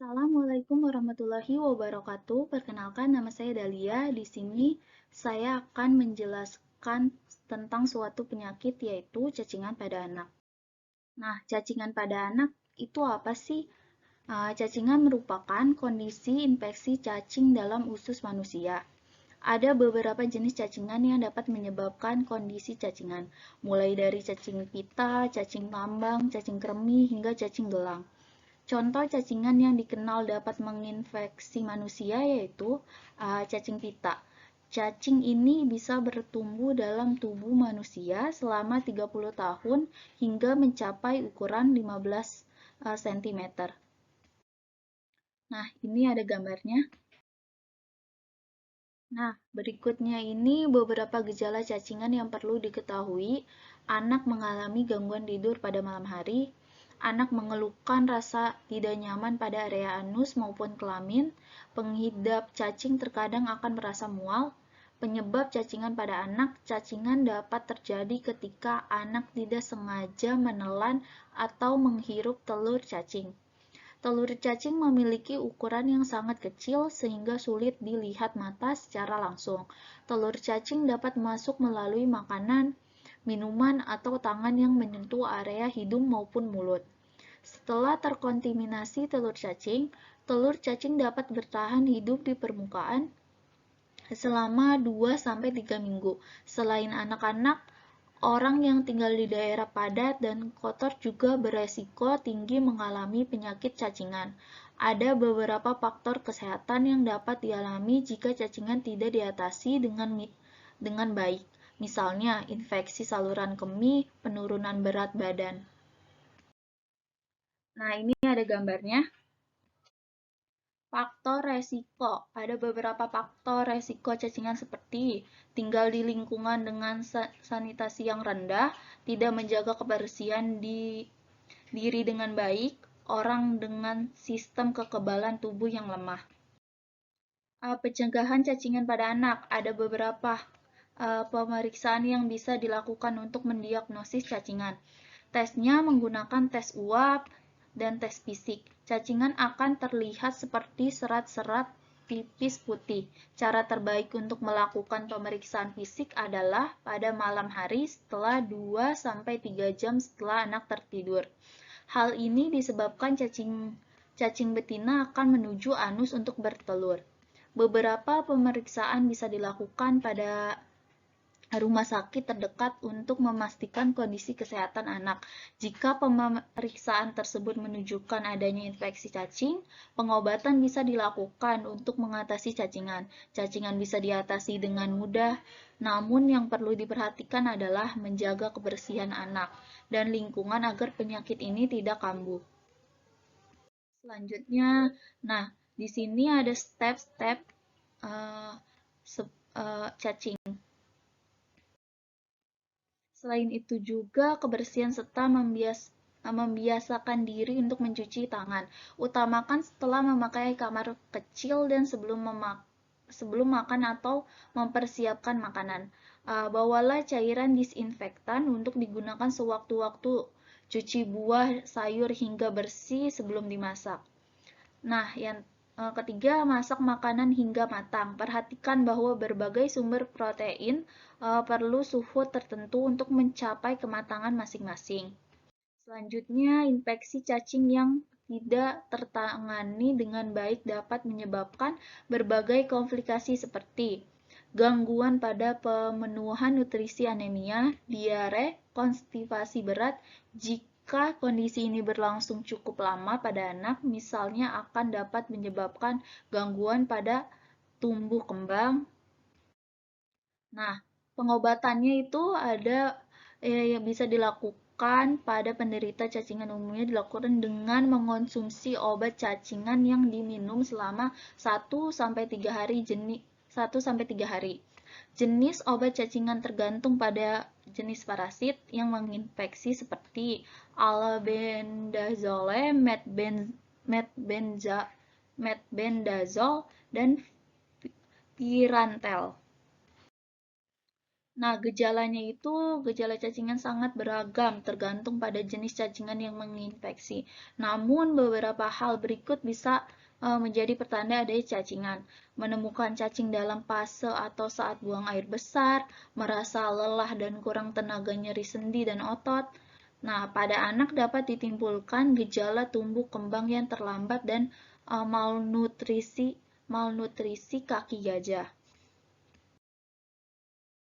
Assalamualaikum warahmatullahi wabarakatuh. Perkenalkan, nama saya Dahlia. Di sini saya akan menjelaskan tentang suatu penyakit yaitu cacingan pada anak. Nah, cacingan pada anak itu apa sih? Cacingan merupakan kondisi infeksi cacing dalam usus manusia. Ada beberapa jenis cacingan yang dapat menyebabkan kondisi cacingan, mulai dari cacing pita, cacing tambang, cacing kremi, hingga cacing gelang. Contoh cacingan yang dikenal dapat menginfeksi manusia yaitu cacing pita. Cacing ini bisa bertumbuh dalam tubuh manusia selama 30 tahun hingga mencapai ukuran 15 cm. Nah, ini ada gambarnya. Nah, berikutnya ini beberapa gejala cacingan yang perlu diketahui. Anak mengalami gangguan tidur pada malam hari. Anak mengeluhkan rasa tidak nyaman pada area anus maupun kelamin. Penghidap cacing terkadang akan merasa mual. Penyebab cacingan pada anak, cacingan dapat terjadi ketika anak tidak sengaja menelan atau menghirup telur cacing. Telur cacing memiliki ukuran yang sangat kecil sehingga sulit dilihat mata secara langsung. Telur cacing dapat masuk melalui makanan, minuman, atau tangan yang menyentuh area hidung maupun mulut. Setelah terkontaminasi telur cacing dapat bertahan hidup di permukaan selama 2-3 minggu. Selain anak-anak, orang yang tinggal di daerah padat dan kotor juga beresiko tinggi mengalami penyakit cacingan. Ada beberapa faktor kesehatan yang dapat dialami jika cacingan tidak diatasi dengan baik. Misalnya, infeksi saluran kemih, penurunan berat badan. Nah, ini ada gambarnya. Faktor resiko. Ada beberapa faktor resiko cacingan seperti tinggal di lingkungan dengan sanitasi yang rendah, tidak menjaga kebersihan di diri dengan baik, orang dengan sistem kekebalan tubuh yang lemah. Pencegahan cacingan pada anak. Ada beberapa pemeriksaan yang bisa dilakukan untuk mendiagnosis cacingan. Tesnya menggunakan tes uap dan tes fisik. Cacingan akan terlihat seperti serat-serat pipis putih. Cara terbaik untuk melakukan pemeriksaan fisik adalah pada malam hari setelah 2-3 jam setelah anak tertidur. Hal ini disebabkan cacing betina akan menuju anus untuk bertelur. Beberapa pemeriksaan bisa dilakukan pada rumah sakit terdekat untuk memastikan kondisi kesehatan anak. Jika pemeriksaan tersebut menunjukkan adanya infeksi cacing, pengobatan bisa dilakukan untuk mengatasi cacingan. Cacingan bisa diatasi dengan mudah, namun yang perlu diperhatikan adalah menjaga kebersihan anak dan lingkungan agar penyakit ini tidak kambuh. Selanjutnya, nah, di sini ada step-step cacing. Selain itu juga kebersihan serta membiasakan diri untuk mencuci tangan. Utamakan setelah memakai kamar kecil dan sebelum makan atau mempersiapkan makanan. Bawalah cairan disinfektan untuk digunakan sewaktu-waktu. Cuci buah, sayur hingga bersih sebelum dimasak. Nah, yang ketiga, masak makanan hingga matang. Perhatikan bahwa berbagai sumber protein perlu suhu tertentu untuk mencapai kematangan masing-masing. Selanjutnya, infeksi cacing yang tidak tertangani dengan baik dapat menyebabkan berbagai komplikasi seperti gangguan pada pemenuhan nutrisi, anemia, diare, konstipasi berat. Jika kondisi ini berlangsung cukup lama pada anak, misalnya akan dapat menyebabkan gangguan pada tumbuh kembang. Nah, pengobatannya itu ada yang bisa dilakukan pada penderita cacingan, umumnya dilakukan dengan mengonsumsi obat cacingan yang diminum selama 1-3 hari. Jenis obat cacingan tergantung pada jenis parasit yang menginfeksi seperti albendazole, methbendazole, dan pirantel. Nah, gejalanya itu gejala cacingan sangat beragam tergantung pada jenis cacingan yang menginfeksi. Namun, beberapa hal berikut bisa menjadi pertanda adanya cacingan. Menemukan cacing dalam fase atau saat buang air besar, merasa lelah dan kurang tenaga, nyeri sendi dan otot. Nah, pada anak dapat ditimbulkan gejala tumbuh kembang yang terlambat dan malnutrisi kaki gajah.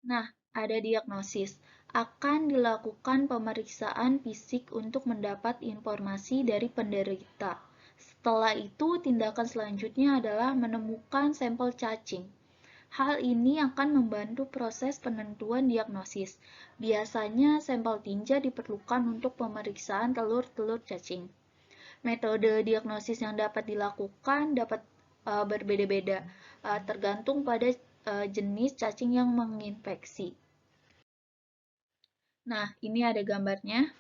Nah, ada diagnosis. Akan dilakukan pemeriksaan fisik untuk mendapat informasi dari penderita. Setelah itu, tindakan selanjutnya adalah menemukan sampel cacing. Hal ini akan membantu proses penentuan diagnosis. Biasanya sampel tinja diperlukan untuk pemeriksaan telur-telur cacing. Metode diagnosis yang dapat dilakukan dapat berbeda-beda, tergantung pada jenis cacing yang menginfeksi. Nah, ini ada gambarnya.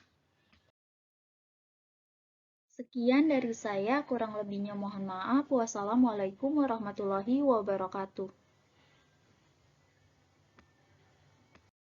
Sekian dari saya, kurang lebihnya mohon maaf. Wassalamualaikum warahmatullahi wabarakatuh.